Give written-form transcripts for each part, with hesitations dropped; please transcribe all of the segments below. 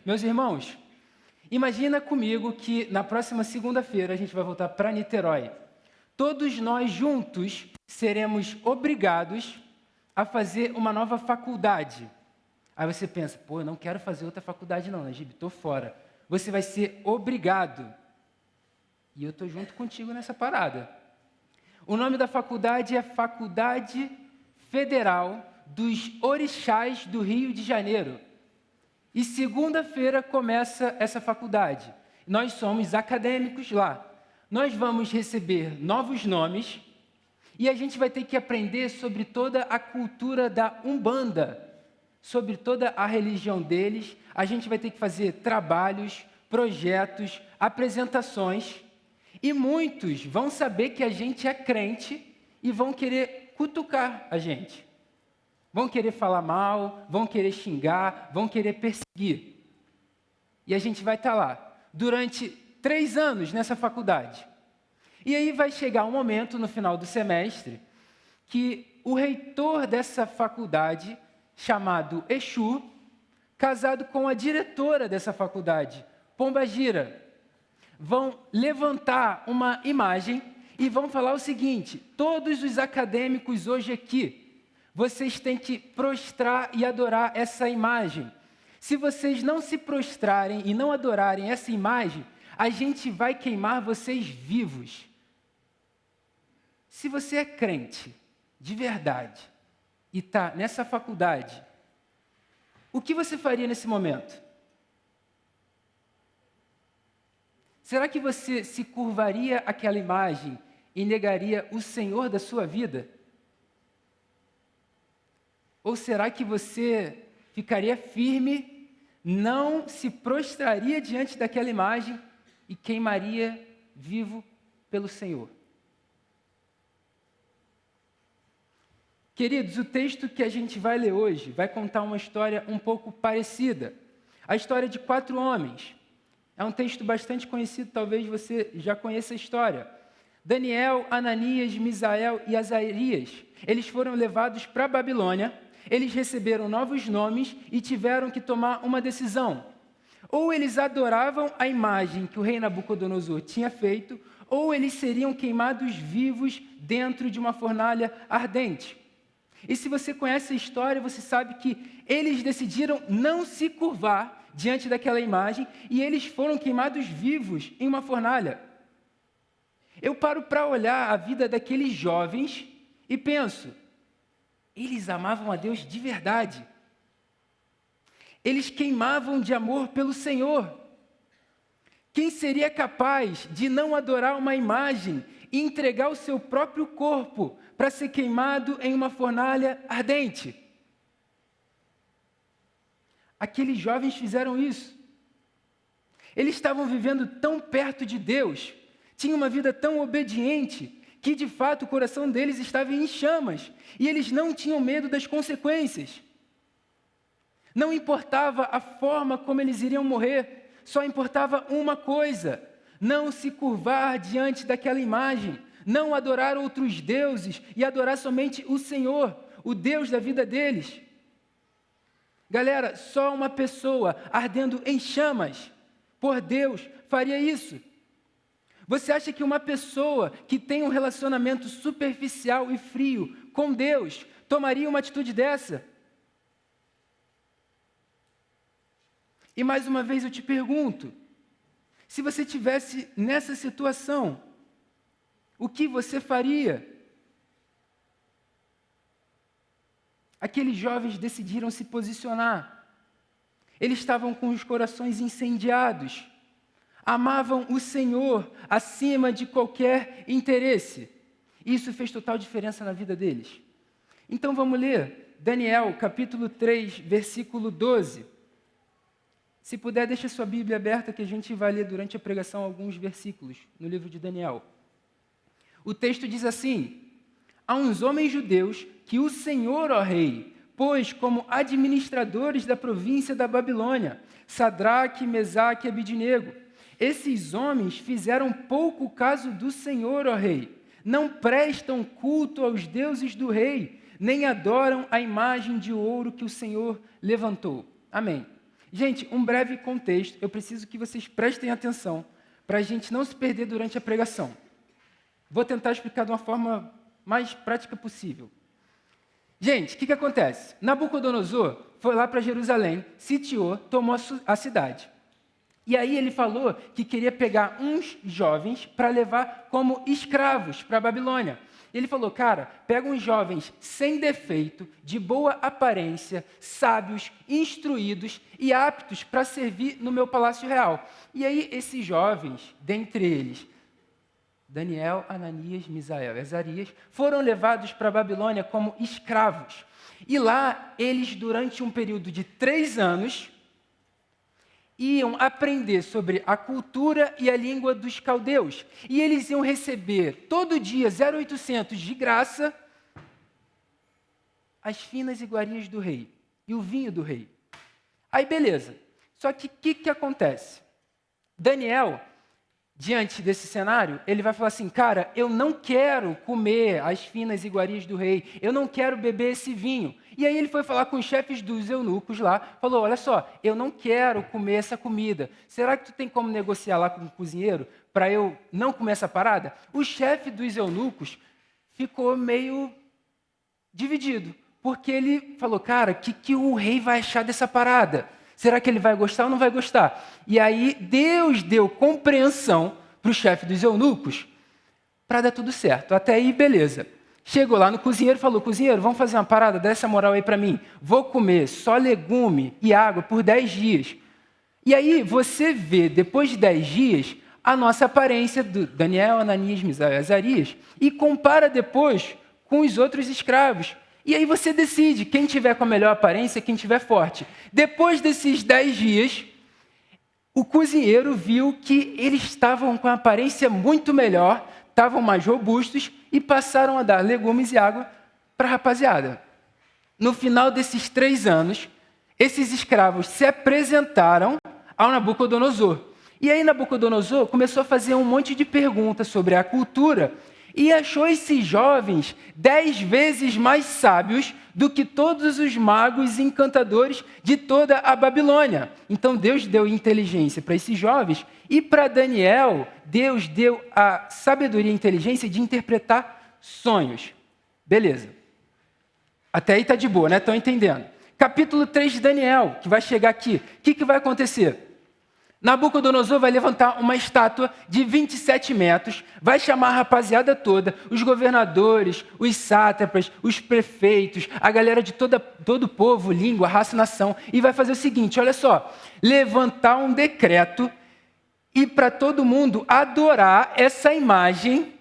Meus irmãos, imagina comigo que na próxima segunda-feira a gente vai voltar para Niterói. Todos nós juntos seremos obrigados a fazer uma nova faculdade. Aí você pensa, pô, eu não quero fazer outra faculdade não, Najib, estou fora. Você vai ser obrigado. E eu estou junto contigo nessa parada. O nome da faculdade é Faculdade Federal dos Orixás do Rio de Janeiro. E segunda-feira começa essa faculdade. Nós somos acadêmicos lá. Nós vamos receber novos nomes e a gente vai ter que aprender sobre toda a cultura da Umbanda, sobre toda a religião deles. A gente vai ter que fazer trabalhos, projetos, apresentações. E muitos vão saber que a gente é crente e vão querer cutucar a gente. Vão querer falar mal, vão querer xingar, vão querer perseguir. E a gente vai estar lá durante 3 anos nessa faculdade. E aí vai chegar um momento no final do semestre que o reitor dessa faculdade, chamado Exu, casado com a diretora dessa faculdade, Pombagira, vão levantar uma imagem e vão falar o seguinte: todos os acadêmicos hoje aqui, vocês têm que prostrar e adorar essa imagem. Se vocês não se prostrarem e não adorarem essa imagem, a gente vai queimar vocês vivos. Se você é crente, de verdade, e está nessa faculdade, o que você faria nesse momento? Será que você se curvaria àquela imagem e negaria o Senhor da sua vida? Ou será que você ficaria firme, não se prostraria diante daquela imagem e queimaria vivo pelo Senhor? Queridos, o texto que a gente vai ler hoje vai contar uma história um pouco parecida. A história de 4 homens. É um texto bastante conhecido, talvez você já conheça a história. Daniel, Ananias, Misael e Azarias, eles foram levados para a Babilônia, eles receberam novos nomes e tiveram que tomar uma decisão. Ou eles adoravam a imagem que o rei Nabucodonosor tinha feito, ou eles seriam queimados vivos dentro de uma fornalha ardente. E se você conhece a história, você sabe que eles decidiram não se curvar diante daquela imagem e eles foram queimados vivos em uma fornalha. Eu paro para olhar a vida daqueles jovens e penso, eles amavam a Deus de verdade. Eles queimavam de amor pelo Senhor. Quem seria capaz de não adorar uma imagem e entregar o seu próprio corpo para ser queimado em uma fornalha ardente? Aqueles jovens fizeram isso. Eles estavam vivendo tão perto de Deus, tinham uma vida tão obediente, que de fato o coração deles estava em chamas, e eles não tinham medo das consequências. Não importava a forma como eles iriam morrer, só importava uma coisa: não se curvar diante daquela imagem, não adorar outros deuses e adorar somente o Senhor, o Deus da vida deles. Galera, só uma pessoa ardendo em chamas por Deus faria isso. Você acha que uma pessoa que tem um relacionamento superficial e frio com Deus tomaria uma atitude dessa? E mais uma vez eu te pergunto, se você estivesse nessa situação, o que você faria? Aqueles jovens decidiram se posicionar. Eles estavam com os corações incendiados. Amavam o Senhor acima de qualquer interesse. Isso fez total diferença na vida deles. Então vamos ler Daniel, capítulo 3, versículo 12. Se puder, deixa sua Bíblia aberta que a gente vai ler durante a pregação alguns versículos no livro de Daniel. O texto diz assim: há uns homens judeus que o Senhor, ó rei, pôs como administradores da província da Babilônia, Sadraque, Mesaque e Abidnego. Esses homens fizeram pouco caso do Senhor, ó rei. Não prestam culto aos deuses do rei, nem adoram a imagem de ouro que o Senhor levantou. Amém. Gente, um breve contexto, eu preciso que vocês prestem atenção para a gente não se perder durante a pregação. Vou tentar explicar de uma forma mais prática possível. Gente, o que acontece? Nabucodonosor foi lá para Jerusalém, sitiou, tomou a cidade. E aí ele falou que queria pegar uns jovens para levar como escravos para a Babilônia. Ele falou, cara, pega uns jovens sem defeito, de boa aparência, sábios, instruídos e aptos para servir no meu palácio real. E aí esses jovens, dentre eles, Daniel, Ananias, Misael e Azarias, foram levados para a Babilônia como escravos. E lá eles, durante um período de 3 anos, iam aprender sobre a cultura e a língua dos caldeus. E eles iam receber todo dia 0,800 de graça as finas iguarias do rei e o vinho do rei. Aí beleza. Só que o que acontece? Daniel, diante desse cenário, ele vai falar assim, cara, eu não quero comer as finas iguarias do rei, eu não quero beber esse vinho. E aí ele foi falar com os chefes dos eunucos lá, falou, olha só, eu não quero comer essa comida. Será que tu tem como negociar lá com o cozinheiro para eu não comer essa parada? O chefe dos eunucos ficou meio dividido, porque ele falou, cara, o que o rei vai achar dessa parada? Será que ele vai gostar ou não vai gostar? E aí Deus deu compreensão para o chefe dos eunucos para dar tudo certo. Até aí, beleza. Chegou lá no cozinheiro e falou, cozinheiro, vamos fazer uma parada, dá essa moral aí para mim. Vou comer só legume e água por 10 dias. E aí você vê, depois de 10 dias, a nossa aparência do Daniel, Ananias, Misael e Azarias e compara depois com os outros escravos. E aí você decide, quem tiver com a melhor aparência, quem tiver forte. Depois desses 10 dias, o cozinheiro viu que eles estavam com a aparência muito melhor, estavam mais robustos e passaram a dar legumes e água para a rapaziada. No final desses 3 anos, esses escravos se apresentaram ao Nabucodonosor. E aí Nabucodonosor começou a fazer um monte de perguntas sobre a cultura e achou esses jovens 10 vezes mais sábios do que todos os magos e encantadores de toda a Babilônia. Então Deus deu inteligência para esses jovens e para Daniel, Deus deu a sabedoria e inteligência de interpretar sonhos. Beleza. Até aí está de boa, né? Estão entendendo? Capítulo 3 de Daniel, que vai chegar aqui. O que vai acontecer? Nabucodonosor vai levantar uma estátua de 27 metros, vai chamar a rapaziada toda, os governadores, os sátrapas, os prefeitos, a galera de todo o povo, língua, raça, nação, e vai fazer o seguinte, olha só, levantar um decreto e para todo mundo adorar essa imagem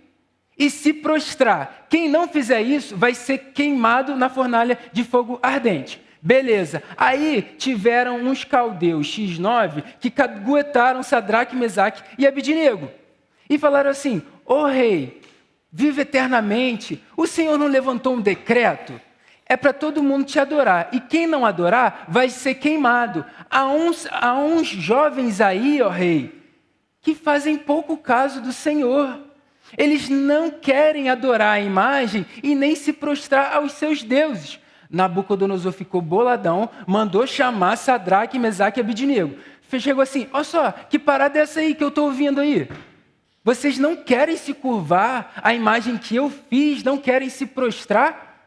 e se prostrar. Quem não fizer isso vai ser queimado na fornalha de fogo ardente. Beleza. Aí tiveram uns caldeus X9 que caguetaram Sadraque, Mesaque e Abidnego. E falaram assim, ô rei, vive eternamente, o Senhor não levantou um decreto? É para todo mundo te adorar. E quem não adorar vai ser queimado. Há uns jovens aí, ó rei, que fazem pouco caso do Senhor. Eles não querem adorar a imagem e nem se prostrar aos seus deuses. Nabucodonosor ficou boladão, mandou chamar Sadraque, Mesaque e Abidnego. Chegou assim, olha só, que parada é essa aí que eu estou ouvindo aí? Vocês não querem se curvar à imagem que eu fiz, não querem se prostrar?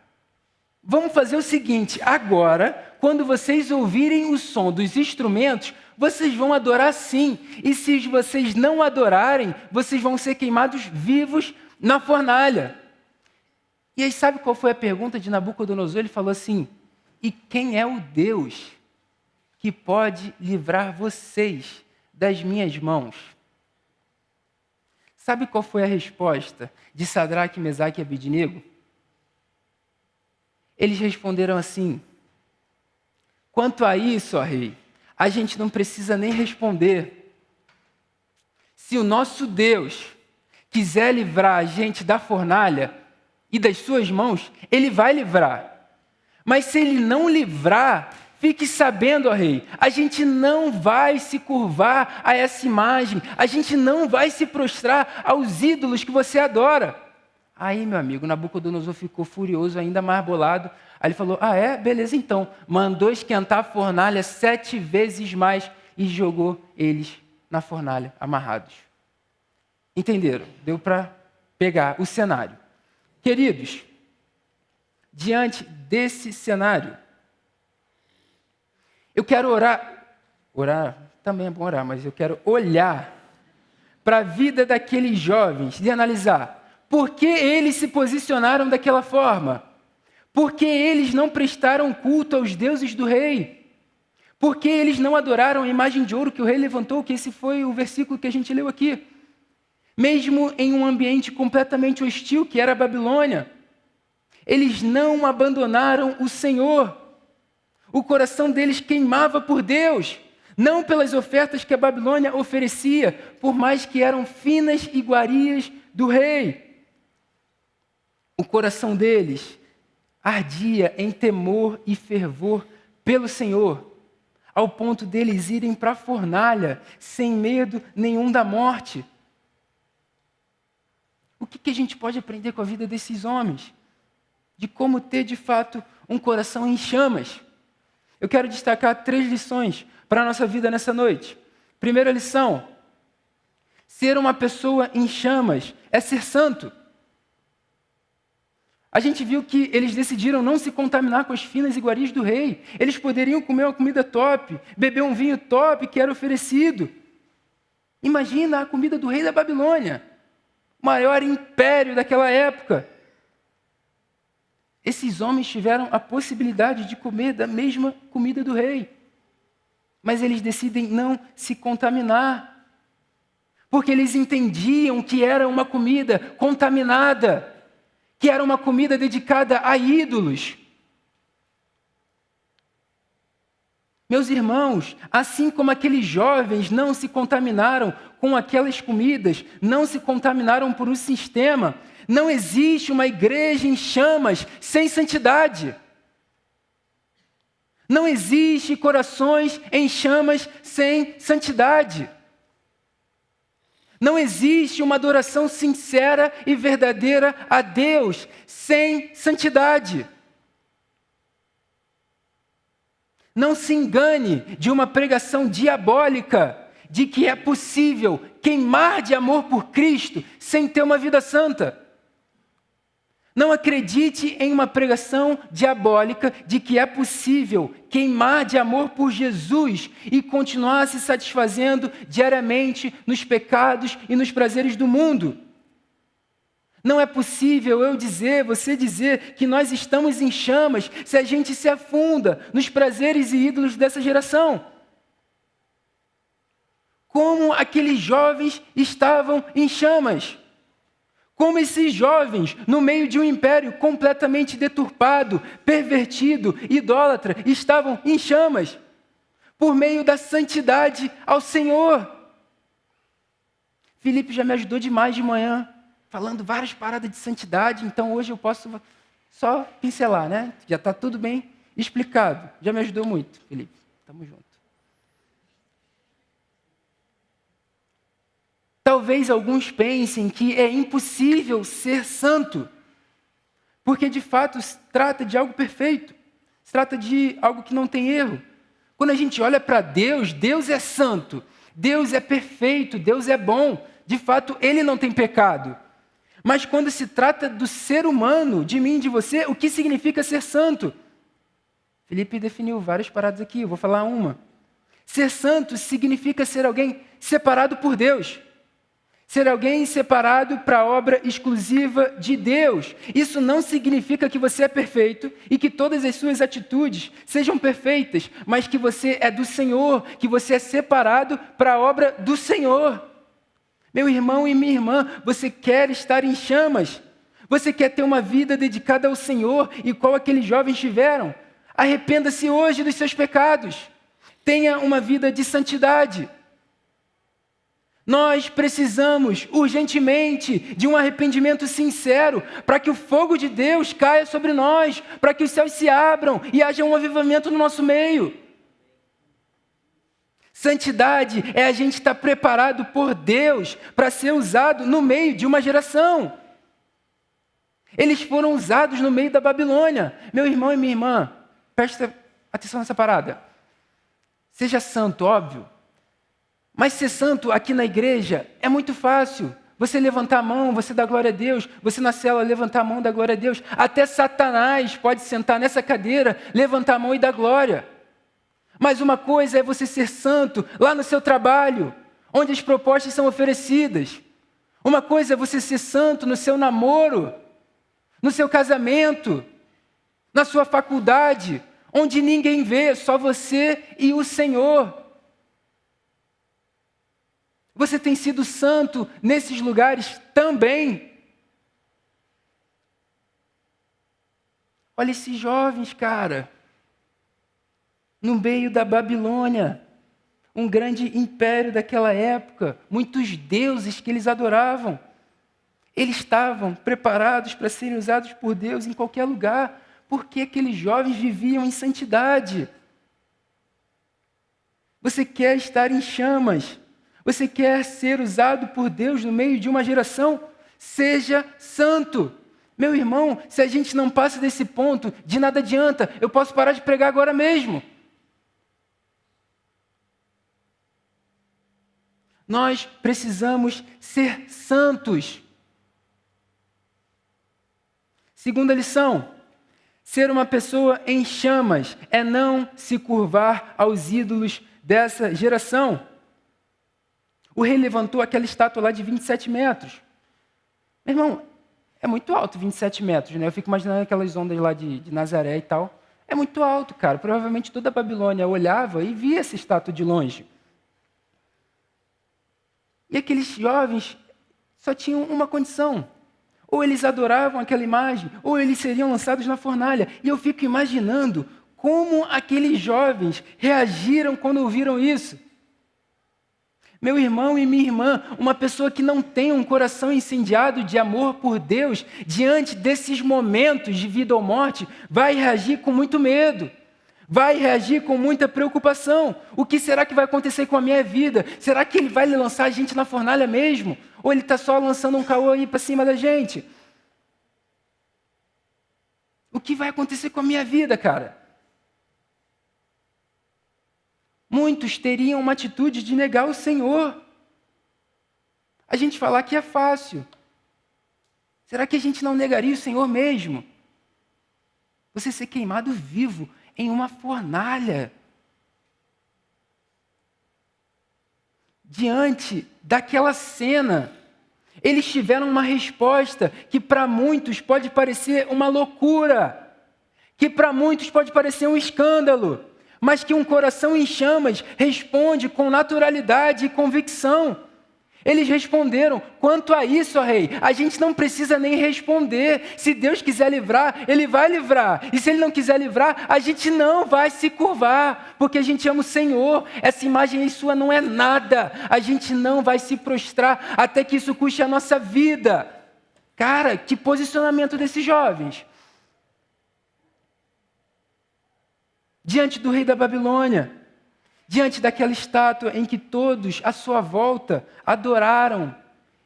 Vamos fazer o seguinte, agora, quando vocês ouvirem o som dos instrumentos, vocês vão adorar sim. E se vocês não adorarem, vocês vão ser queimados vivos na fornalha. E aí sabe qual foi a pergunta de Nabucodonosor? Ele falou assim, e quem é o Deus que pode livrar vocês das minhas mãos? Sabe qual foi a resposta de Sadraque, Mesaque e Abidnego? Eles responderam assim, quanto a isso, ó rei, a gente não precisa nem responder. Se o nosso Deus quiser livrar a gente da fornalha e das suas mãos, ele vai livrar. Mas se ele não livrar, fique sabendo, ó rei, a gente não vai se curvar a essa imagem, a gente não vai se prostrar aos ídolos que você adora. Aí, meu amigo, Nabucodonosor ficou furioso, ainda mais bolado. Aí ele falou, beleza então. Mandou esquentar a fornalha 7 vezes mais e jogou eles na fornalha, amarrados. Entenderam? Deu para pegar o cenário. Queridos, diante desse cenário, eu quero orar também é bom orar, mas eu quero olhar para a vida daqueles jovens e analisar por que eles se posicionaram daquela forma, por que eles não prestaram culto aos deuses do rei, por que eles não adoraram a imagem de ouro que o rei levantou, que esse foi o versículo que a gente leu aqui. Mesmo em um ambiente completamente hostil, que era a Babilônia, eles não abandonaram o Senhor. O coração deles queimava por Deus, não pelas ofertas que a Babilônia oferecia, por mais que eram finas iguarias do rei. O coração deles ardia em temor e fervor pelo Senhor, ao ponto deles irem para a fornalha sem medo nenhum da morte. O que a gente pode aprender com a vida desses homens? De como ter, de fato, um coração em chamas. Eu quero destacar 3 lições para a nossa vida nessa noite. Primeira lição: ser uma pessoa em chamas é ser santo. A gente viu que eles decidiram não se contaminar com as finas iguarias do rei. Eles poderiam comer uma comida top, beber um vinho top que era oferecido. Imagina a comida do rei da Babilônia, o maior império daquela época. Esses homens tiveram a possibilidade de comer da mesma comida do rei. Mas eles decidem não se contaminar. Porque eles entendiam que era uma comida contaminada, que era uma comida dedicada a ídolos. Meus irmãos, assim como aqueles jovens não se contaminaram com aquelas comidas, não se contaminaram por um sistema, não existe uma igreja em chamas sem santidade. Não existe corações em chamas sem santidade. Não existe uma adoração sincera e verdadeira a Deus sem santidade. Não se engane de uma pregação diabólica de que é possível queimar de amor por Cristo sem ter uma vida santa. Não acredite em uma pregação diabólica de que é possível queimar de amor por Jesus e continuar se satisfazendo diariamente nos pecados e nos prazeres do mundo. Não é possível você dizer que nós estamos em chamas se a gente se afunda nos prazeres e ídolos dessa geração. Como aqueles jovens estavam em chamas. Como esses jovens, no meio de um império completamente deturpado, pervertido, idólatra, estavam em chamas, por meio da santidade ao Senhor. Felipe já me ajudou demais de manhã, falando várias paradas de santidade, então hoje eu posso só pincelar, né? Já está tudo bem explicado. Já me ajudou muito, Felipe. Tamo junto. Talvez alguns pensem que é impossível ser santo, porque de fato se trata de algo perfeito, se trata de algo que não tem erro. Quando a gente olha para Deus, Deus é santo, Deus é perfeito, Deus é bom, de fato Ele não tem pecado. Mas quando se trata do ser humano, de mim, de você, o que significa ser santo? Felipe definiu várias paradas aqui, eu vou falar uma. Ser santo significa ser alguém separado por Deus. Ser alguém separado para a obra exclusiva de Deus. Isso não significa que você é perfeito e que todas as suas atitudes sejam perfeitas, mas que você é do Senhor, que você é separado para a obra do Senhor. Meu irmão e minha irmã, você quer estar em chamas? Você quer ter uma vida dedicada ao Senhor, igual aqueles jovens tiveram? Arrependa-se hoje dos seus pecados. Tenha uma vida de santidade. Nós precisamos urgentemente de um arrependimento sincero para que o fogo de Deus caia sobre nós, para que os céus se abram e haja um avivamento no nosso meio. Santidade é a gente estar preparado por Deus para ser usado no meio de uma geração. Eles foram usados no meio da Babilônia. Meu irmão e minha irmã, presta atenção nessa parada. Seja santo, óbvio. Mas ser santo aqui na igreja é muito fácil. Você levantar a mão, você dá glória a Deus. Você na célula levantar a mão, dá glória a Deus. Até Satanás pode sentar nessa cadeira, levantar a mão e dar glória. Mas uma coisa é você ser santo lá no seu trabalho, onde as propostas são oferecidas. Uma coisa é você ser santo no seu namoro, no seu casamento, na sua faculdade, onde ninguém vê, só você e o Senhor. Você tem sido santo nesses lugares também. Olha esses jovens, cara. No meio da Babilônia, um grande império daquela época, muitos deuses que eles adoravam. Eles estavam preparados para serem usados por Deus em qualquer lugar, porque aqueles jovens viviam em santidade. Você quer estar em chamas, você quer ser usado por Deus no meio de uma geração? Seja santo. Meu irmão, se a gente não passa desse ponto, de nada adianta, eu posso parar de pregar agora mesmo. Nós precisamos ser santos. Segunda lição, ser uma pessoa em chamas é não se curvar aos ídolos dessa geração. O rei levantou aquela estátua lá de 27 metros. Meu irmão, é muito alto 27 metros, né? Eu fico imaginando aquelas ondas lá de Nazaré e tal. É muito alto, cara. Provavelmente toda a Babilônia olhava e via essa estátua de longe. E aqueles jovens só tinham uma condição. Ou eles adoravam aquela imagem, ou eles seriam lançados na fornalha. E eu fico imaginando como aqueles jovens reagiram quando ouviram isso. Meu irmão e minha irmã, uma pessoa que não tem um coração incendiado de amor por Deus, diante desses momentos de vida ou morte, vai reagir com muito medo. Vai reagir com muita preocupação. O que será que vai acontecer com a minha vida? Será que ele vai lançar a gente na fornalha mesmo? Ou ele está só lançando um caô aí para cima da gente? O que vai acontecer com a minha vida, cara? Muitos teriam uma atitude de negar o Senhor. A gente falar que é fácil. Será que a gente não negaria o Senhor mesmo? Você ser queimado vivo em uma fornalha. Diante daquela cena, eles tiveram uma resposta que para muitos pode parecer uma loucura, que para muitos pode parecer um escândalo, mas que um coração em chamas responde com naturalidade e convicção. Eles responderam: quanto a isso, ó rei, a gente não precisa nem responder. Se Deus quiser livrar, Ele vai livrar. E se Ele não quiser livrar, a gente não vai se curvar, porque a gente ama o Senhor. Essa imagem aí sua não é nada. A gente não vai se prostrar até que isso custe a nossa vida. Cara, que posicionamento desses jovens. Diante do rei da Babilônia, diante daquela estátua em que todos à sua volta adoraram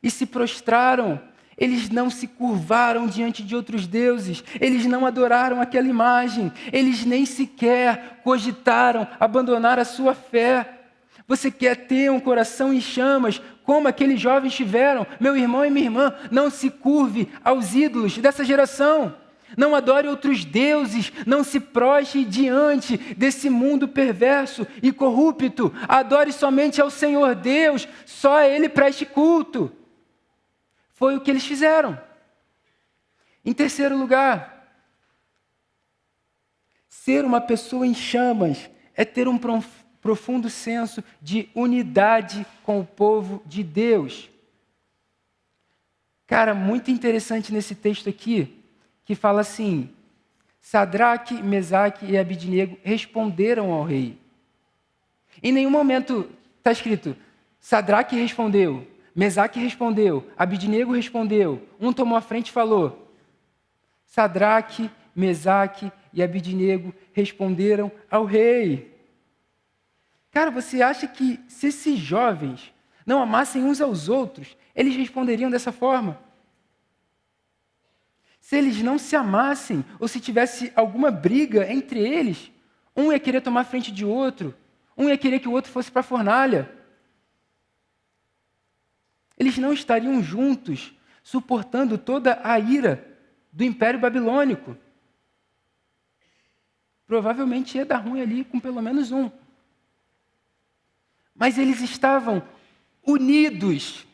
e se prostraram, eles não se curvaram diante de outros deuses, eles não adoraram aquela imagem, eles nem sequer cogitaram abandonar a sua fé. Você quer ter um coração em chamas, como aqueles jovens tiveram? Meu irmão e minha irmã, não se curve aos ídolos dessa geração. Não adore outros deuses, não se prostre diante desse mundo perverso e corrupto. Adore somente ao Senhor Deus, só a Ele preste culto. Foi o que eles fizeram. Em terceiro lugar, ser uma pessoa em chamas é ter um profundo senso de unidade com o povo de Deus. Cara, muito interessante nesse texto aqui, que fala assim: Sadraque, Mesaque e Abidnego responderam ao rei. Em nenhum momento está escrito Sadraque respondeu, Mesaque respondeu, Abidnego respondeu. Um tomou a frente e falou. Sadraque, Mesaque e Abidnego responderam ao rei. Cara, você acha que se esses jovens não amassem uns aos outros, eles responderiam dessa forma? Se eles não se amassem, ou se tivesse alguma briga entre eles, um ia querer tomar frente de outro, um ia querer que o outro fosse para a fornalha. Eles não estariam juntos, suportando toda a ira do Império Babilônico. Provavelmente ia dar ruim ali com pelo menos um. Mas eles estavam unidos.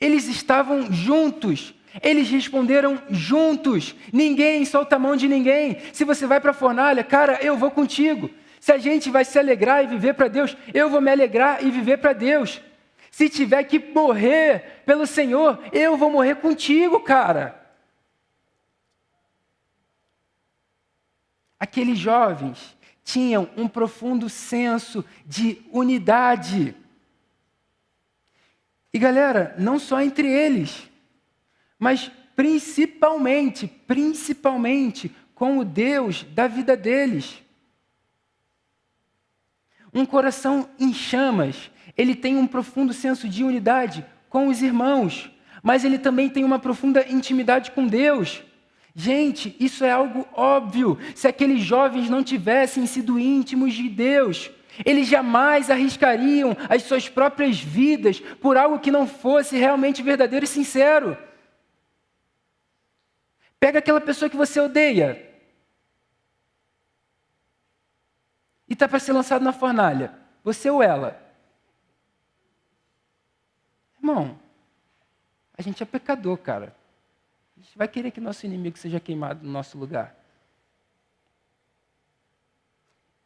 Eles estavam juntos. Eles responderam juntos. Ninguém solta a mão de ninguém. Se você vai para a fornalha, cara, eu vou contigo. Se a gente vai se alegrar e viver para Deus, eu vou me alegrar e viver para Deus. Se tiver que morrer pelo Senhor, eu vou morrer contigo, cara. Aqueles jovens tinham um profundo senso de unidade. E galera, não só entre eles, mas principalmente com o Deus da vida deles. Um coração em chamas, ele tem um profundo senso de unidade com os irmãos, mas ele também tem uma profunda intimidade com Deus. Gente, isso é algo óbvio. Se aqueles jovens não tivessem sido íntimos de Deus, eles jamais arriscariam as suas próprias vidas por algo que não fosse realmente verdadeiro e sincero. Pega aquela pessoa que você odeia e está para ser lançado na fornalha, você ou ela. Irmão, a gente é pecador, cara. A gente vai querer que nosso inimigo seja queimado no nosso lugar.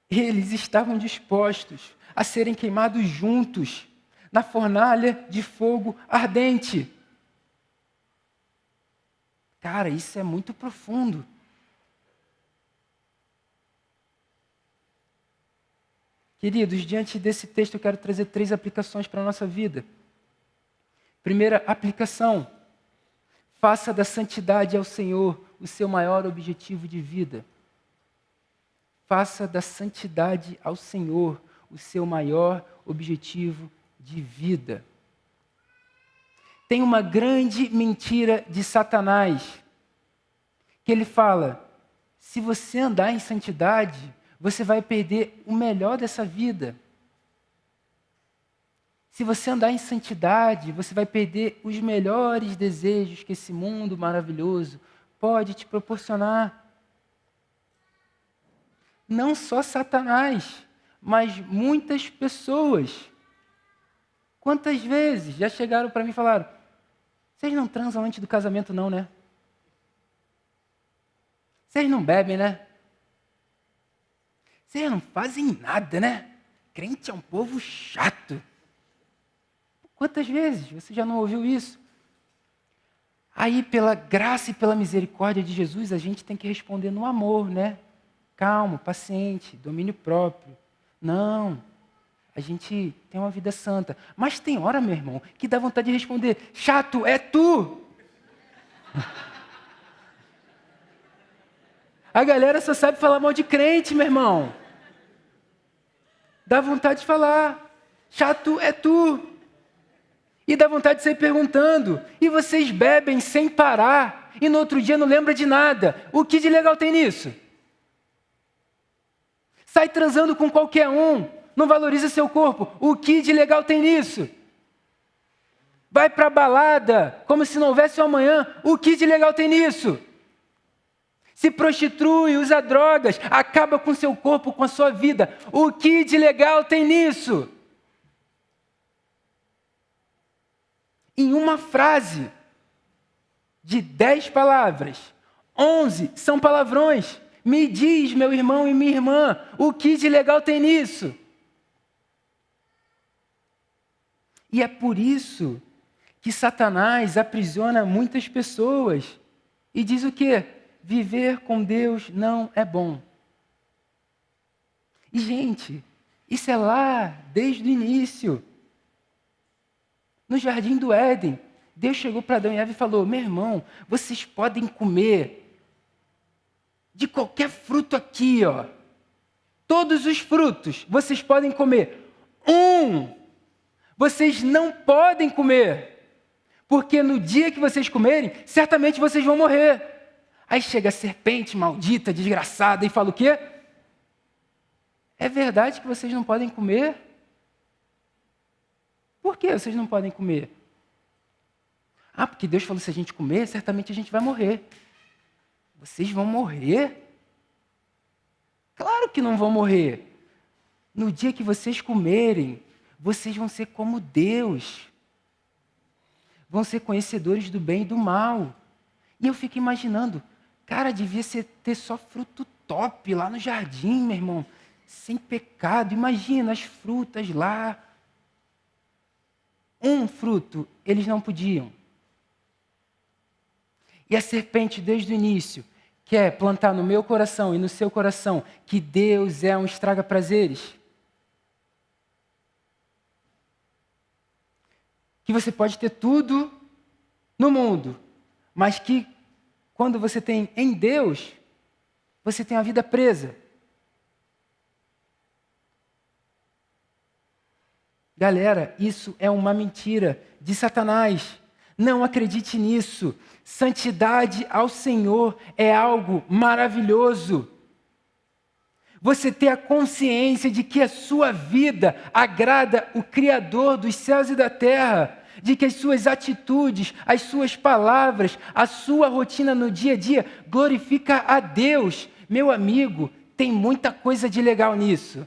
Eles estavam dispostos a serem queimados juntos, na fornalha de fogo ardente. Cara, isso é muito profundo. Queridos, diante desse texto eu quero trazer 3 aplicações para a nossa vida. Primeira aplicação: faça da santidade ao Senhor o seu maior objetivo de vida. Faça da santidade ao Senhor o seu maior objetivo de vida. Tem uma grande mentira de Satanás, que ele fala: se você andar em santidade, você vai perder o melhor dessa vida. Se você andar em santidade, você vai perder os melhores desejos que esse mundo maravilhoso pode te proporcionar. Não só Satanás, mas muitas pessoas. Quantas vezes já chegaram para mim e falaram: vocês não transam antes do casamento não, né? Vocês não bebem, né? Vocês não fazem nada, né? Crente é um povo chato. Quantas vezes você já não ouviu isso? Aí, pela graça e pela misericórdia de Jesus, a gente tem que responder no amor, né? Calmo, paciente, domínio próprio. Não, a gente tem uma vida santa. Mas tem hora, meu irmão, que dá vontade de responder: chato, é tu! A galera só sabe falar mal de crente, meu irmão. Dá vontade de falar: chato, é tu! E dá vontade de sair perguntando: e vocês bebem sem parar, e no outro dia não lembra de nada. O que de legal tem nisso? Sai transando com qualquer um, não valoriza seu corpo. O que de legal tem nisso? Vai para a balada como se não houvesse um amanhã. O que de legal tem nisso? Se prostitui, usa drogas, acaba com seu corpo, com a sua vida. O que de legal tem nisso? Em uma frase de 10 palavras, 11 são palavrões. Me diz, meu irmão e minha irmã, o que de legal tem nisso? E é por isso que Satanás aprisiona muitas pessoas e diz o quê? Viver com Deus não é bom. E, gente, isso é lá desde o início. No jardim do Éden, Deus chegou para Adão e Eva e falou: meu irmão, vocês podem comer de qualquer fruto aqui, ó. Todos os frutos vocês podem comer. Vocês não podem comer, porque no dia que vocês comerem, certamente vocês vão morrer. Aí chega a serpente maldita, desgraçada, e fala o quê? É verdade que vocês não podem comer? Por que vocês não podem comer? Ah, porque Deus falou, se a gente comer, certamente a gente vai morrer. Vocês vão morrer? Claro que não vão morrer. No dia que vocês comerem, vocês vão ser como Deus. Vão ser conhecedores do bem e do mal. E eu fico imaginando, cara, devia ter só fruto top lá no jardim, meu irmão. Sem pecado. Imagina as frutas lá. Um fruto eles não podiam. E a serpente, desde o início, quer plantar no meu coração e no seu coração que Deus é um estraga-prazeres. Que você pode ter tudo no mundo, mas que quando você tem em Deus, você tem a vida presa. Galera, isso é uma mentira de Satanás. Não acredite nisso. Santidade ao Senhor é algo maravilhoso. Você ter a consciência de que a sua vida agrada o Criador dos céus e da terra, de que as suas atitudes, as suas palavras, a sua rotina no dia a dia glorifica a Deus. Meu amigo, tem muita coisa de legal nisso.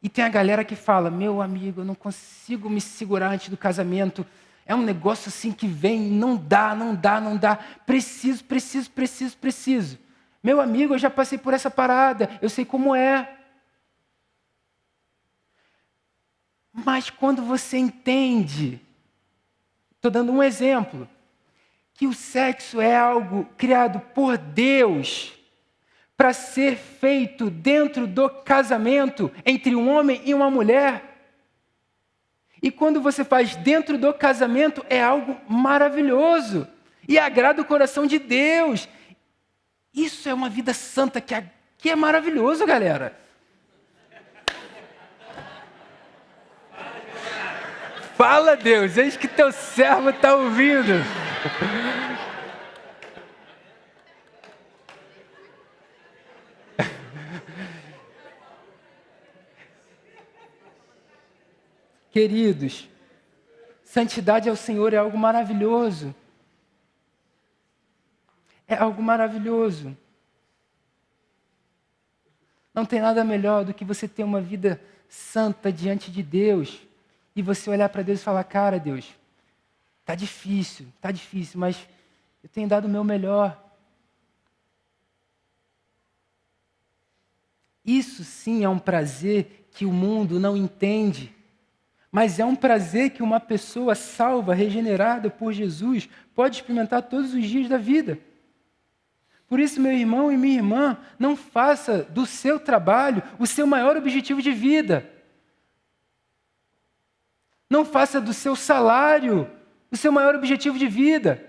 E tem a galera que fala, meu amigo, eu não consigo me segurar antes do casamento. É um negócio assim que vem, não dá. Preciso. Meu amigo, eu já passei por essa parada, eu sei como é. Mas quando você entende, estou dando um exemplo, que o sexo é algo criado por Deus, para ser feito dentro do casamento entre um homem e uma mulher. E quando você faz dentro do casamento, é algo maravilhoso e agrada o coração de Deus. Isso é uma vida santa que é maravilhoso, galera. Fala, Deus, eis que teu servo está ouvindo. Queridos, santidade ao Senhor é algo maravilhoso. É algo maravilhoso. Não tem nada melhor do que você ter uma vida santa diante de Deus e você olhar para Deus e falar, cara, Deus, tá difícil, mas eu tenho dado o meu melhor. Isso sim é um prazer que o mundo não entende. Mas é um prazer que uma pessoa salva, regenerada por Jesus, pode experimentar todos os dias da vida. Por isso, meu irmão e minha irmã, não faça do seu trabalho o seu maior objetivo de vida. Não faça do seu salário o seu maior objetivo de vida.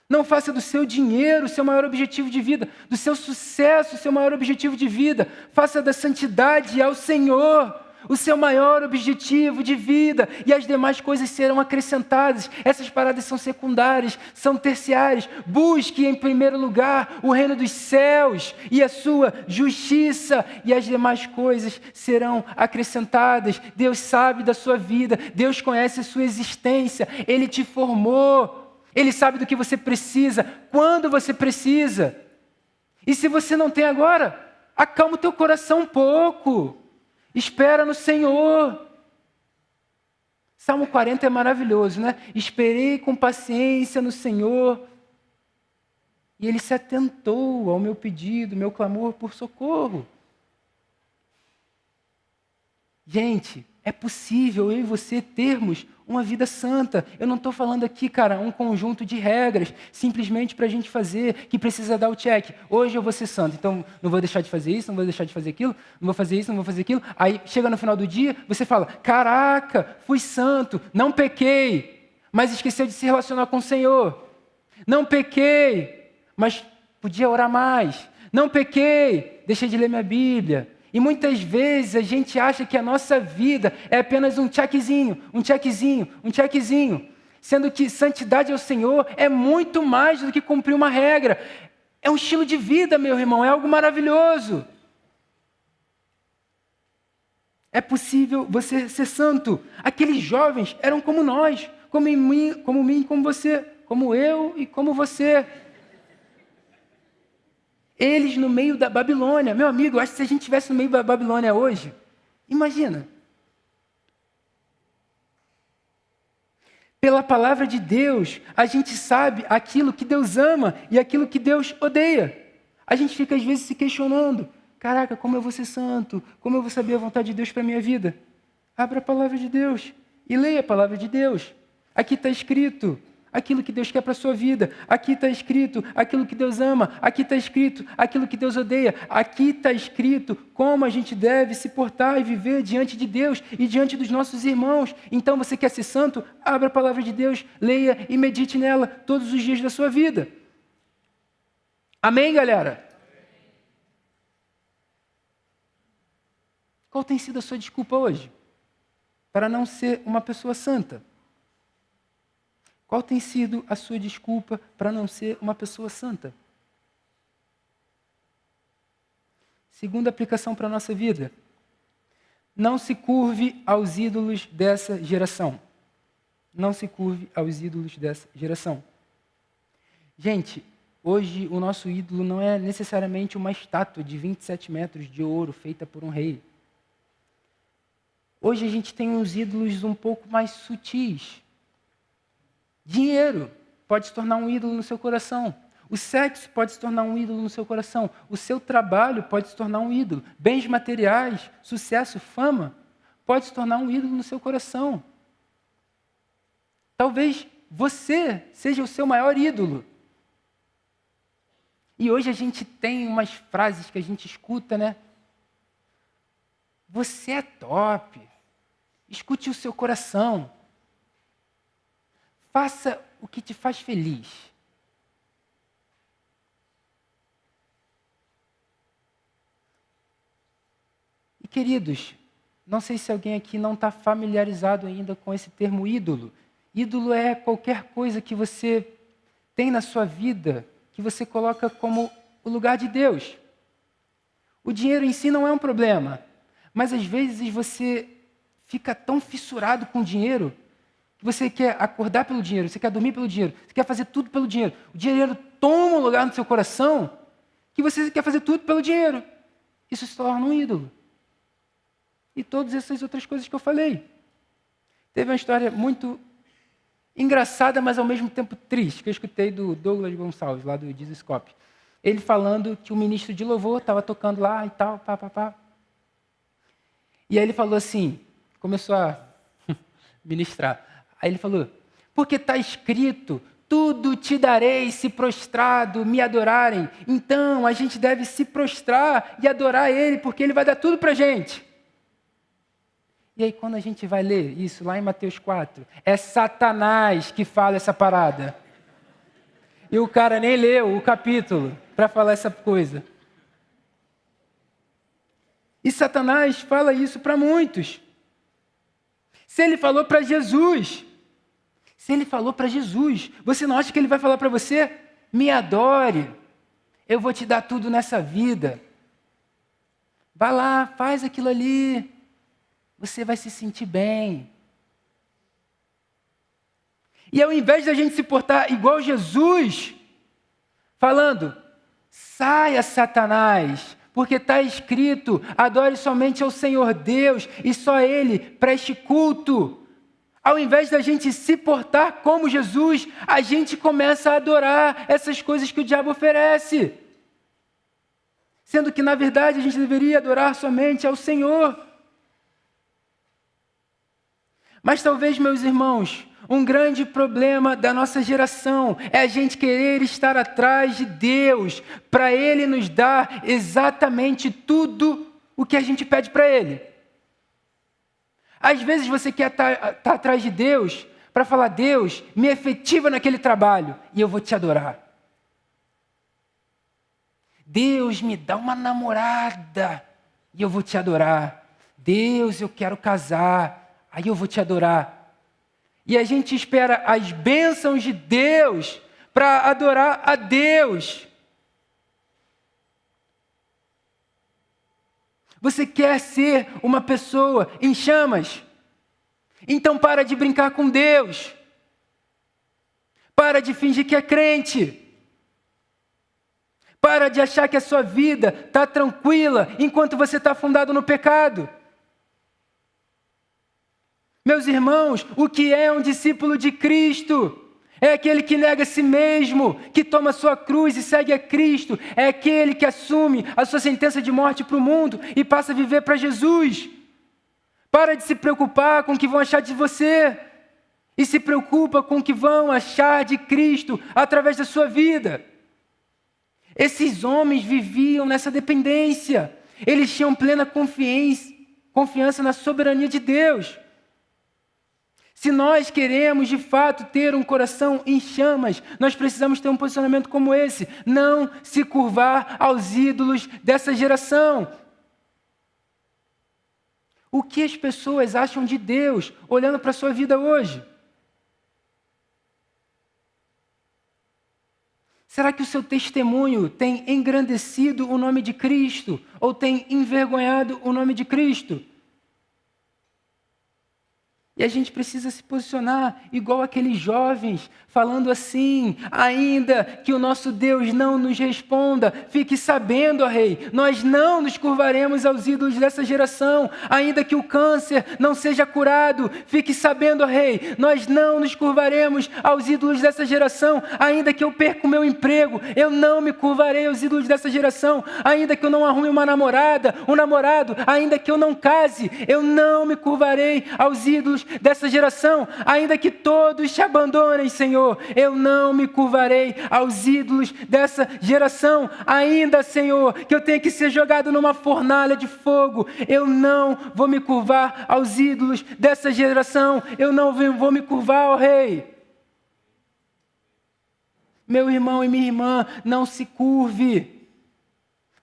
Não faça do seu dinheiro o seu maior objetivo de vida, do seu sucesso o seu maior objetivo de vida. Faça da santidade ao Senhor o seu maior objetivo de vida, e as demais coisas serão acrescentadas. Essas paradas são secundárias, são terciárias. Busque em primeiro lugar o reino dos céus e a sua justiça, e as demais coisas serão acrescentadas. Deus sabe da sua vida, Deus conhece a sua existência, Ele te formou, Ele sabe do que você precisa, quando você precisa. E se você não tem agora, acalma o teu coração um pouco. Espera no Senhor. Salmo 40 é maravilhoso, né? Esperei com paciência no Senhor e Ele se atentou ao meu pedido, meu clamor por socorro. Gente, é possível eu e você termos uma vida santa. Eu não estou falando aqui, cara, um conjunto de regras, simplesmente para a gente fazer, que precisa dar o check. Hoje eu vou ser santo, então não vou deixar de fazer isso, não vou deixar de fazer aquilo, não vou fazer isso, não vou fazer aquilo. Aí chega no final do dia, você fala, caraca, fui santo, não pequei, mas esqueceu de se relacionar com o Senhor. Não pequei, mas podia orar mais. Não pequei, deixei de ler minha Bíblia. E muitas vezes a gente acha que a nossa vida é apenas um checkzinho. sendo que santidade ao Senhor é muito mais do que cumprir uma regra. É um estilo de vida, meu irmão, é algo maravilhoso. É possível você ser santo. Aqueles jovens eram como nós, como mim, como você, como eu e como você. Eles no meio da Babilônia. Meu amigo, eu acho que se a gente estivesse no meio da Babilônia hoje, imagina. Pela palavra de Deus, a gente sabe aquilo que Deus ama e aquilo que Deus odeia. A gente fica às vezes se questionando. Caraca, como eu vou ser santo? Como eu vou saber a vontade de Deus para a minha vida? Abra a palavra de Deus e leia a palavra de Deus. Aqui está escrito aquilo que Deus quer para a sua vida. Aqui está escrito aquilo que Deus ama. Aqui está escrito aquilo que Deus odeia. Aqui está escrito como a gente deve se portar e viver diante de Deus e diante dos nossos irmãos. Então, você quer ser santo? Abra a palavra de Deus, leia e medite nela todos os dias da sua vida. Amém, galera? Qual tem sido a sua desculpa hoje para não ser uma pessoa santa? Qual tem sido a sua desculpa para não ser uma pessoa santa? Segunda aplicação para a nossa vida. Não se curve aos ídolos dessa geração. Não se curve aos ídolos dessa geração. Gente, hoje o nosso ídolo não é necessariamente uma estátua de 27 metros de ouro feita por um rei. Hoje a gente tem uns ídolos um pouco mais sutis. Dinheiro pode se tornar um ídolo no seu coração. O sexo pode se tornar um ídolo no seu coração. O seu trabalho pode se tornar um ídolo. Bens materiais, sucesso, fama, pode se tornar um ídolo no seu coração. Talvez você seja o seu maior ídolo. E hoje a gente tem umas frases que a gente escuta, né? Você é top. Escute o seu coração. Faça o que te faz feliz. E queridos, não sei se alguém aqui não está familiarizado ainda com esse termo ídolo. Ídolo é qualquer coisa que você tem na sua vida, que você coloca como o lugar de Deus. O dinheiro em si não é um problema, mas às vezes você fica tão fissurado com o dinheiro que você quer acordar pelo dinheiro, você quer dormir pelo dinheiro, você quer fazer tudo pelo dinheiro. O dinheiro toma um lugar no seu coração que você quer fazer tudo pelo dinheiro. Isso se torna um ídolo. E todas essas outras coisas que eu falei. Teve uma história muito engraçada, mas ao mesmo tempo triste, que eu escutei do Douglas Gonçalves, lá do Dizescope. Ele falando que o ministro de louvor estava tocando lá e tal, pá. E aí ele falou assim, começou a ministrar. Aí ele falou, porque está escrito, tudo te darei se prostrado me adorarem. Então a gente deve se prostrar e adorar Ele, porque Ele vai dar tudo para a gente. E aí quando a gente vai ler isso lá em Mateus 4, é Satanás que fala essa parada. E o cara nem leu o capítulo para falar essa coisa. E Satanás fala isso para muitos. Se ele falou para Jesus, você não acha que ele vai falar para você? Me adore, eu vou te dar tudo nessa vida. Vai lá, faz aquilo ali, você vai se sentir bem. E ao invés da gente se portar igual Jesus, falando, saia Satanás, porque está escrito, adore somente ao Senhor Deus e só Ele preste culto. Ao invés da gente se portar como Jesus, a gente começa a adorar essas coisas que o diabo oferece. Sendo que, na verdade, a gente deveria adorar somente ao Senhor. Mas talvez, meus irmãos, um grande problema da nossa geração é a gente querer estar atrás de Deus para Ele nos dar exatamente tudo o que a gente pede para Ele. Às vezes você quer estar atrás de Deus para falar, Deus, me efetiva naquele trabalho e eu vou te adorar. Deus, me dá uma namorada e eu vou te adorar. Deus, eu quero casar, aí eu vou te adorar. E a gente espera as bênçãos de Deus para adorar a Deus. Você quer ser uma pessoa em chamas? Então para de brincar com Deus. Para de fingir que é crente. Para de achar que a sua vida está tranquila enquanto você está afundado no pecado. Meus irmãos, o que é um discípulo de Cristo? É aquele que nega a si mesmo, que toma a sua cruz e segue a Cristo. É aquele que assume a sua sentença de morte para o mundo e passa a viver para Jesus. Para de se preocupar com o que vão achar de você e se preocupa com o que vão achar de Cristo através da sua vida. Esses homens viviam nessa dependência. Eles tinham plena confiança na soberania de Deus. Se nós queremos, de fato, ter um coração em chamas, nós precisamos ter um posicionamento como esse. Não se curvar aos ídolos dessa geração. O que as pessoas acham de Deus, olhando para a sua vida hoje? Será que o seu testemunho tem engrandecido o nome de Cristo ou tem envergonhado o nome de Cristo? E a gente precisa se posicionar igual aqueles jovens, falando assim: ainda que o nosso Deus não nos responda, fique sabendo, ó Rei, nós não nos curvaremos aos ídolos dessa geração. Ainda que o câncer não seja curado, fique sabendo, ó Rei, nós não nos curvaremos aos ídolos dessa geração. Ainda que eu perca o meu emprego, eu não me curvarei aos ídolos dessa geração. Ainda que eu não arrume uma namorada, um namorado, ainda que eu não case, eu não me curvarei aos ídolos dessa geração. Ainda que todos te abandonem, Senhor, eu não me curvarei aos ídolos dessa geração. Ainda, Senhor, que eu tenha que ser jogado numa fornalha de fogo, eu não vou me curvar aos ídolos dessa geração. Eu não vou me curvar ao Rei. Meu irmão e minha irmã, não se curve,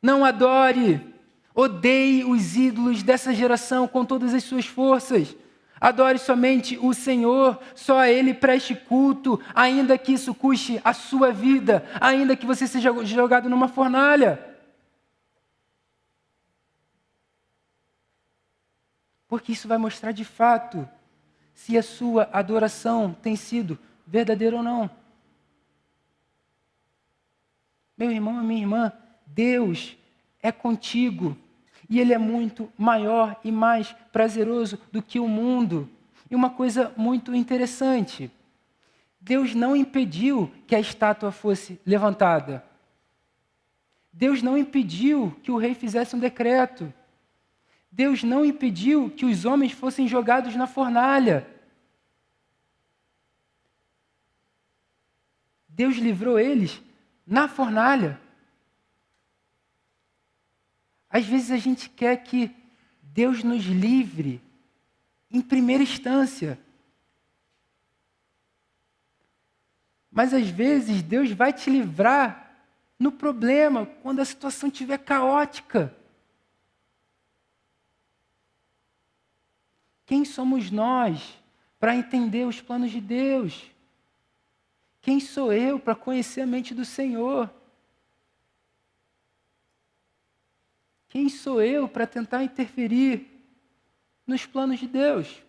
não adore, odeie os ídolos dessa geração com todas as suas forças. Adore somente o Senhor, só a Ele preste culto, ainda que isso custe a sua vida, ainda que você seja jogado numa fornalha. Porque isso vai mostrar de fato se a sua adoração tem sido verdadeira ou não. Meu irmão e minha irmã, Deus é contigo. E Ele é muito maior e mais prazeroso do que o mundo. E uma coisa muito interessante: Deus não impediu que a estátua fosse levantada. Deus não impediu que o rei fizesse um decreto. Deus não impediu que os homens fossem jogados na fornalha. Deus livrou eles na fornalha. Às vezes a gente quer que Deus nos livre em primeira instância. Mas às vezes Deus vai te livrar no problema, quando a situação estiver caótica. Quem somos nós para entender os planos de Deus? Quem sou eu para conhecer a mente do Senhor? Quem sou eu para tentar interferir nos planos de Deus?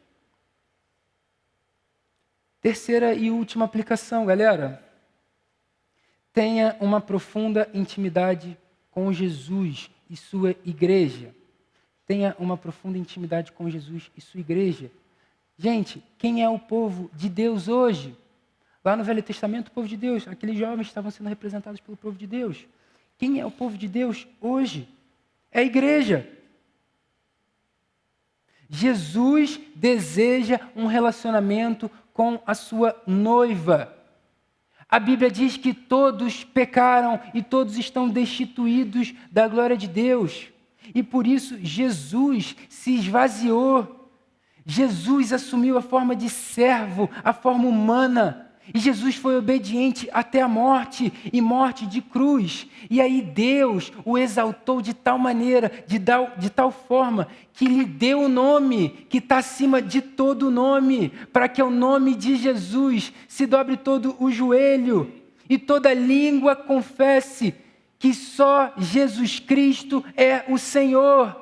Terceira e última aplicação, galera. Tenha uma profunda intimidade com Jesus e sua igreja. Tenha uma profunda intimidade com Jesus e sua igreja. Gente, quem é o povo de Deus hoje? Lá no Velho Testamento, o povo de Deus, aqueles jovens estavam sendo representados pelo povo de Deus. Quem é o povo de Deus hoje? É a igreja. Jesus deseja um relacionamento com a sua noiva. A Bíblia diz que todos pecaram e todos estão destituídos da glória de Deus. E por isso Jesus se esvaziou. Jesus assumiu a forma de servo, a forma humana. E Jesus foi obediente até a morte, e morte de cruz. E aí Deus o exaltou de tal maneira, de tal forma, que lhe deu o nome que está acima de todo nome, para que ao nome de Jesus se dobre todo o joelho e toda língua confesse que só Jesus Cristo é o Senhor.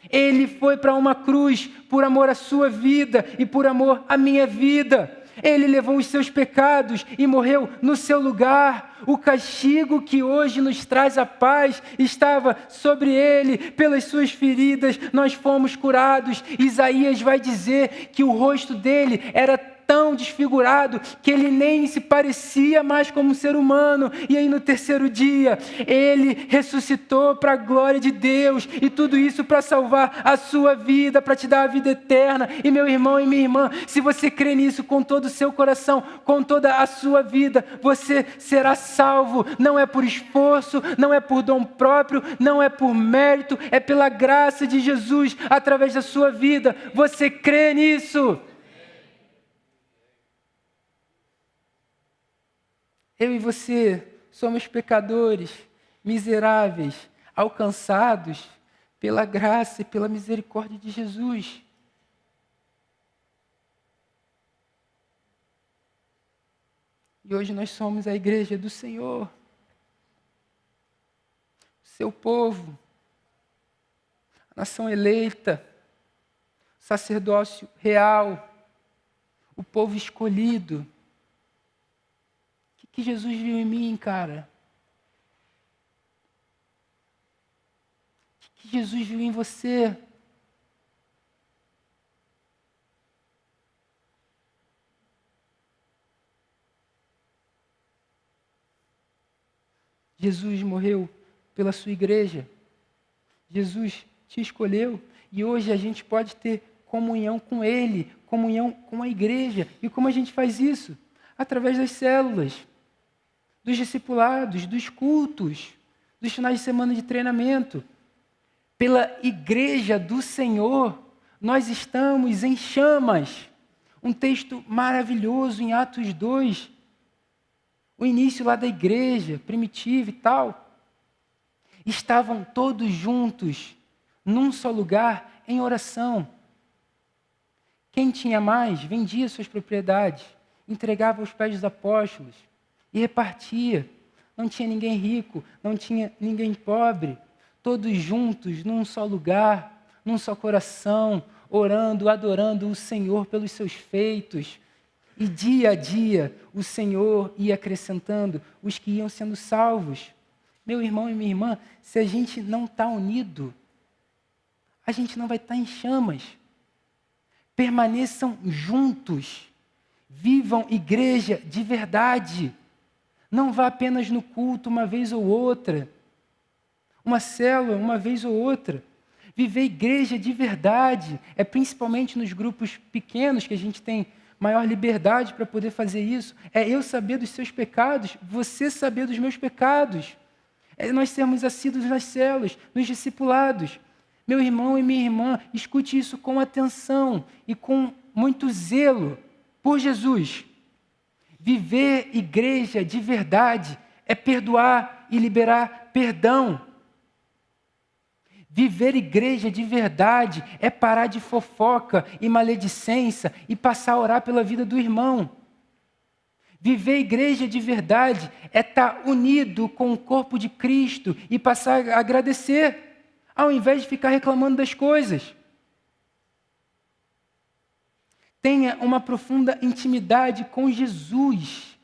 Ele foi para uma cruz por amor à sua vida e por amor à minha vida. Ele levou os seus pecados e morreu no seu lugar. O castigo que hoje nos traz a paz estava sobre ele. Pelas suas feridas nós fomos curados. Isaías vai dizer que o rosto dele era tão desfigurado que ele nem se parecia mais como um ser humano. E aí no terceiro dia, ele ressuscitou para a glória de Deus. E tudo isso para salvar a sua vida, para te dar a vida eterna. E meu irmão e minha irmã, se você crê nisso com todo o seu coração, com toda a sua vida, você será salvo. Não é por esforço, não é por dom próprio, não é por mérito, é pela graça de Jesus através da sua vida. Você crê nisso? Eu e você somos pecadores, miseráveis, alcançados pela graça e pela misericórdia de Jesus. E hoje nós somos a igreja do Senhor, seu povo, a nação eleita, sacerdócio real, o povo escolhido. Que Jesus viu em mim, cara? Que Jesus viu em você? Jesus morreu pela sua igreja. Jesus te escolheu e hoje a gente pode ter comunhão com Ele, comunhão com a igreja. E como a gente faz isso? Através das células, dos discipulados, dos cultos, dos finais de semana de treinamento. Pela igreja do Senhor, nós estamos em chamas. Um texto maravilhoso em Atos 2. O início lá da igreja, primitiva e tal. Estavam todos juntos, num só lugar, em oração. Quem tinha mais, vendia suas propriedades, entregava aos pés dos apóstolos e repartia. Não tinha ninguém rico, não tinha ninguém pobre. Todos juntos, num só lugar, num só coração, orando, adorando o Senhor pelos seus feitos. E dia a dia, o Senhor ia acrescentando os que iam sendo salvos. Meu irmão e minha irmã, se a gente não está unido, a gente não vai estar em chamas. Permaneçam juntos. Vivam igreja de verdade. Não vá apenas no culto uma vez ou outra. Uma célula uma vez ou outra. Viver igreja de verdade. É principalmente nos grupos pequenos que a gente tem maior liberdade para poder fazer isso. É eu saber dos seus pecados, você saber dos meus pecados. É nós sermos assíduos nas células, nos discipulados. Meu irmão e minha irmã, escute isso com atenção e com muito zelo por Jesus. Viver igreja de verdade é perdoar e liberar perdão. Viver igreja de verdade é parar de fofoca e maledicência e passar a orar pela vida do irmão. Viver igreja de verdade é estar unido com o corpo de Cristo e passar a agradecer, ao invés de ficar reclamando das coisas. Tenha uma profunda intimidade com Jesus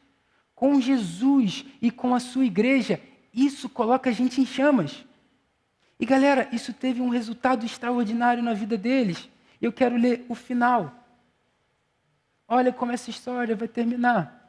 e com a sua igreja. Isso coloca a gente em chamas. E galera, isso teve um resultado extraordinário na vida deles. Eu quero ler o final. Olha como essa história vai terminar.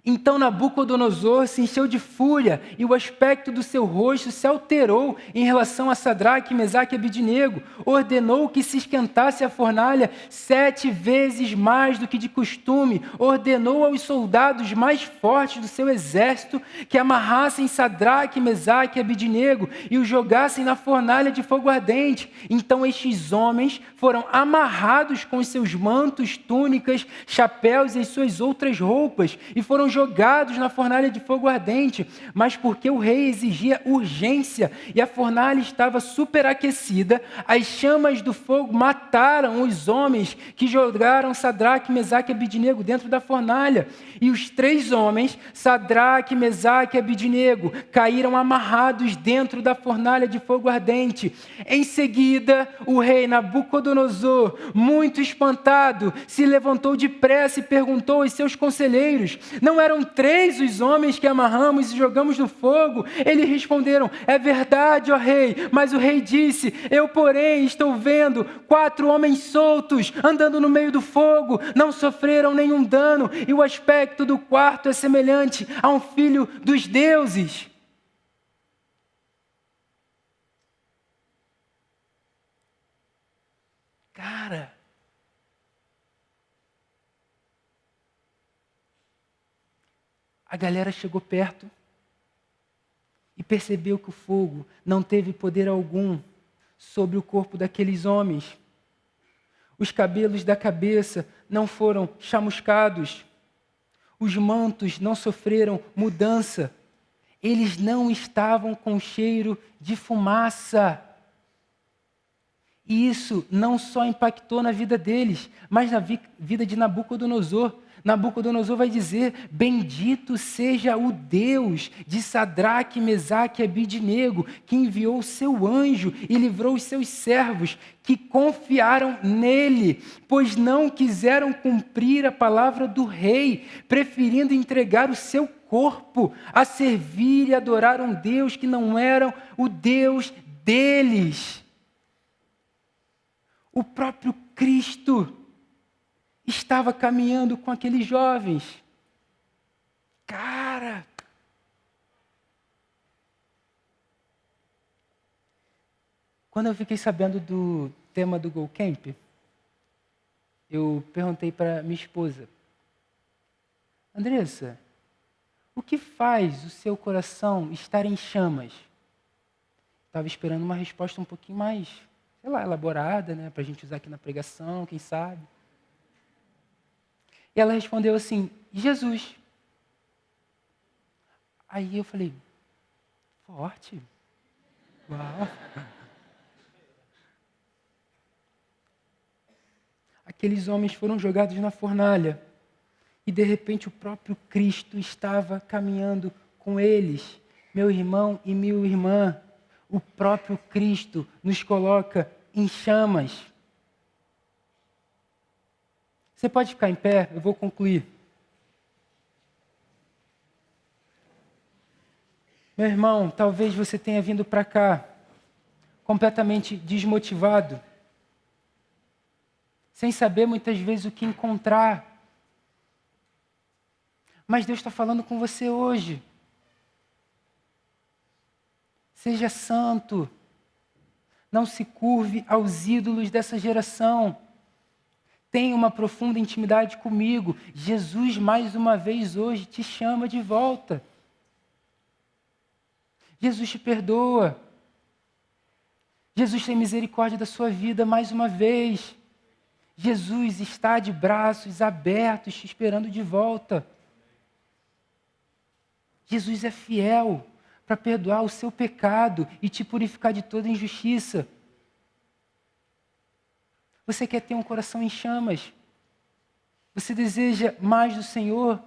Então Nabucodonosor se encheu de fúria e o aspecto do seu rosto se alterou em relação a Sadraque, Mesaque e Abednego. Ordenou que se esquentasse a fornalha 7 vezes mais do que de costume. Ordenou aos soldados mais fortes do seu exército que amarrassem Sadraque, Mesaque e Abednego e os jogassem na fornalha de fogo ardente. Então estes homens foram amarrados com os seus mantos, túnicas, chapéus e as suas outras roupas e foram jogados na fornalha de fogo ardente, mas porque o rei exigia urgência e a fornalha estava superaquecida, as chamas do fogo mataram os homens que jogaram Sadraque, Mesaque e Abednego dentro da fornalha. E os 3 homens, Sadraque, Mesaque e Abednego, caíram amarrados dentro da fornalha de fogo ardente. Em seguida, o rei Nabucodonosor, muito espantado, se levantou depressa e perguntou aos seus conselheiros: não eram 3 os homens que amarramos e jogamos no fogo? Eles responderam: é verdade, ó rei. Mas o rei disse: eu, porém, estou vendo 4 homens soltos andando no meio do fogo, não sofreram nenhum dano, e o aspecto do quarto é semelhante a um filho dos deuses. Cara, a galera chegou perto e percebeu que o fogo não teve poder algum sobre o corpo daqueles homens. Os cabelos da cabeça não foram chamuscados. Os mantos não sofreram mudança. Eles não estavam com cheiro de fumaça. E isso não só impactou na vida deles, mas na vida de Nabucodonosor. Nabucodonosor vai dizer: bendito seja o Deus de Sadraque, Mesaque e Abednego, que enviou o seu anjo e livrou os seus servos, que confiaram nele, pois não quiseram cumprir a palavra do rei, preferindo entregar o seu corpo a servir e adorar um Deus que não era o Deus deles. O próprio Cristo estava caminhando com aqueles jovens. Cara! Quando eu fiquei sabendo do tema do Go Camp, eu perguntei para minha esposa: Andressa, o que faz o seu coração estar em chamas? Estava esperando uma resposta um pouquinho mais, sei lá, elaborada, né, para a gente usar aqui na pregação, quem sabe. E ela respondeu assim: Jesus. Aí eu falei: forte. Uau. Aqueles homens foram jogados na fornalha e de repente o próprio Cristo estava caminhando com eles. Meu irmão e minha irmã, o próprio Cristo nos coloca em chamas. Você pode ficar em pé? Eu vou concluir. Meu irmão, talvez você tenha vindo para cá completamente desmotivado, sem saber muitas vezes o que encontrar. Mas Deus está falando com você hoje. Seja santo. Não se curve aos ídolos dessa geração. Tenha uma profunda intimidade comigo. Jesus, mais uma vez hoje, te chama de volta. Jesus te perdoa. Jesus tem misericórdia da sua vida mais uma vez. Jesus está de braços abertos, te esperando de volta. Jesus é fiel para perdoar o seu pecado e te purificar de toda injustiça. Você quer ter um coração em chamas? Você deseja mais do Senhor?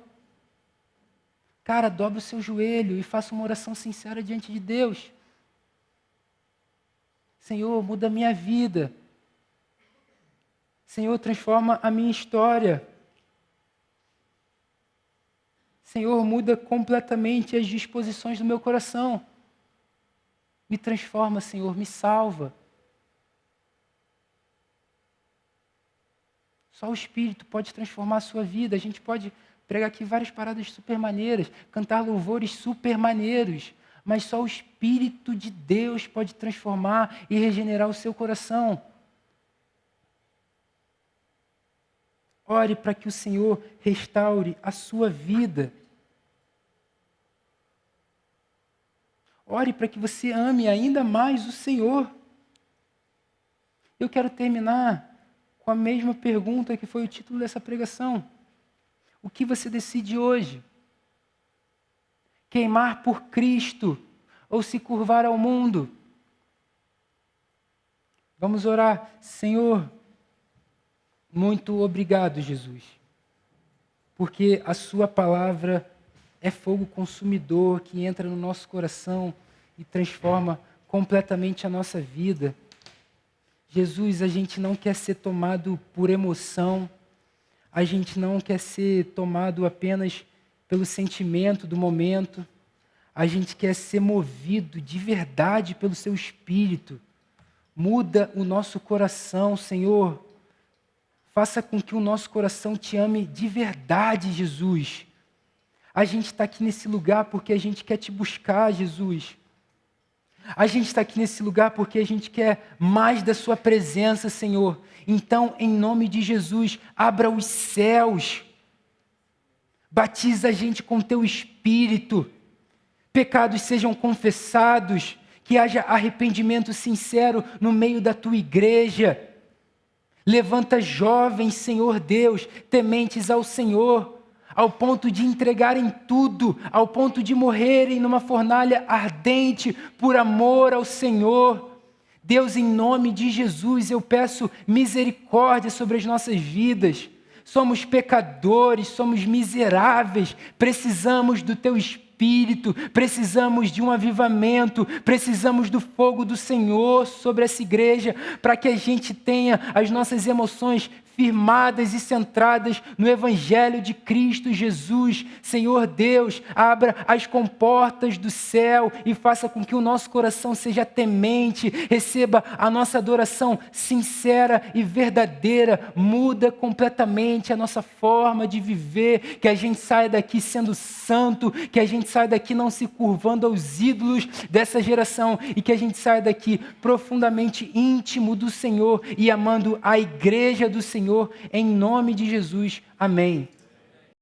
Cara, dobre o seu joelho e faça uma oração sincera diante de Deus. Senhor, muda a minha vida. Senhor, transforma a minha história. Senhor, muda completamente as disposições do meu coração. Me transforma, Senhor, me salva. Só o Espírito pode transformar a sua vida. A gente pode pregar aqui várias paradas super maneiras, cantar louvores super maneiros, mas só o Espírito de Deus pode transformar e regenerar o seu coração. Ore para que o Senhor restaure a sua vida. Ore para que você ame ainda mais o Senhor. Eu quero terminar com a mesma pergunta que foi o título dessa pregação. O que você decide hoje? Queimar por Cristo ou se curvar ao mundo? Vamos orar. Senhor, muito obrigado, Jesus, porque a sua palavra é fogo consumidor que entra no nosso coração e transforma completamente a nossa vida. Jesus, a gente não quer ser tomado por emoção, a gente não quer ser tomado apenas pelo sentimento do momento, a gente quer ser movido de verdade pelo seu Espírito. Muda o nosso coração, Senhor. Faça com que o nosso coração te ame de verdade, Jesus. A gente está aqui nesse lugar porque a gente quer te buscar, Jesus. A gente está aqui nesse lugar porque a gente quer mais da sua presença, Senhor. Então, em nome de Jesus, abra os céus. Batiza a gente com teu Espírito. Pecados sejam confessados. Que haja arrependimento sincero no meio da tua igreja. Levanta jovens, Senhor Deus, tementes ao Senhor, ao ponto de entregarem tudo, ao ponto de morrerem numa fornalha ardente por amor ao Senhor. Deus, em nome de Jesus, eu peço misericórdia sobre as nossas vidas. Somos pecadores, somos miseráveis, precisamos do Teu Espírito, precisamos de um avivamento, precisamos do fogo do Senhor sobre essa igreja, para que a gente tenha as nossas emoções firmadas e centradas no Evangelho de Cristo Jesus. Senhor Deus, abra as comportas do céu e faça com que o nosso coração seja temente, receba a nossa adoração sincera e verdadeira, muda completamente a nossa forma de viver, que a gente saia daqui sendo santo, que a gente saia daqui não se curvando aos ídolos dessa geração e que a gente saia daqui profundamente íntimo do Senhor e amando a igreja do Senhor, em nome de Jesus. Amém.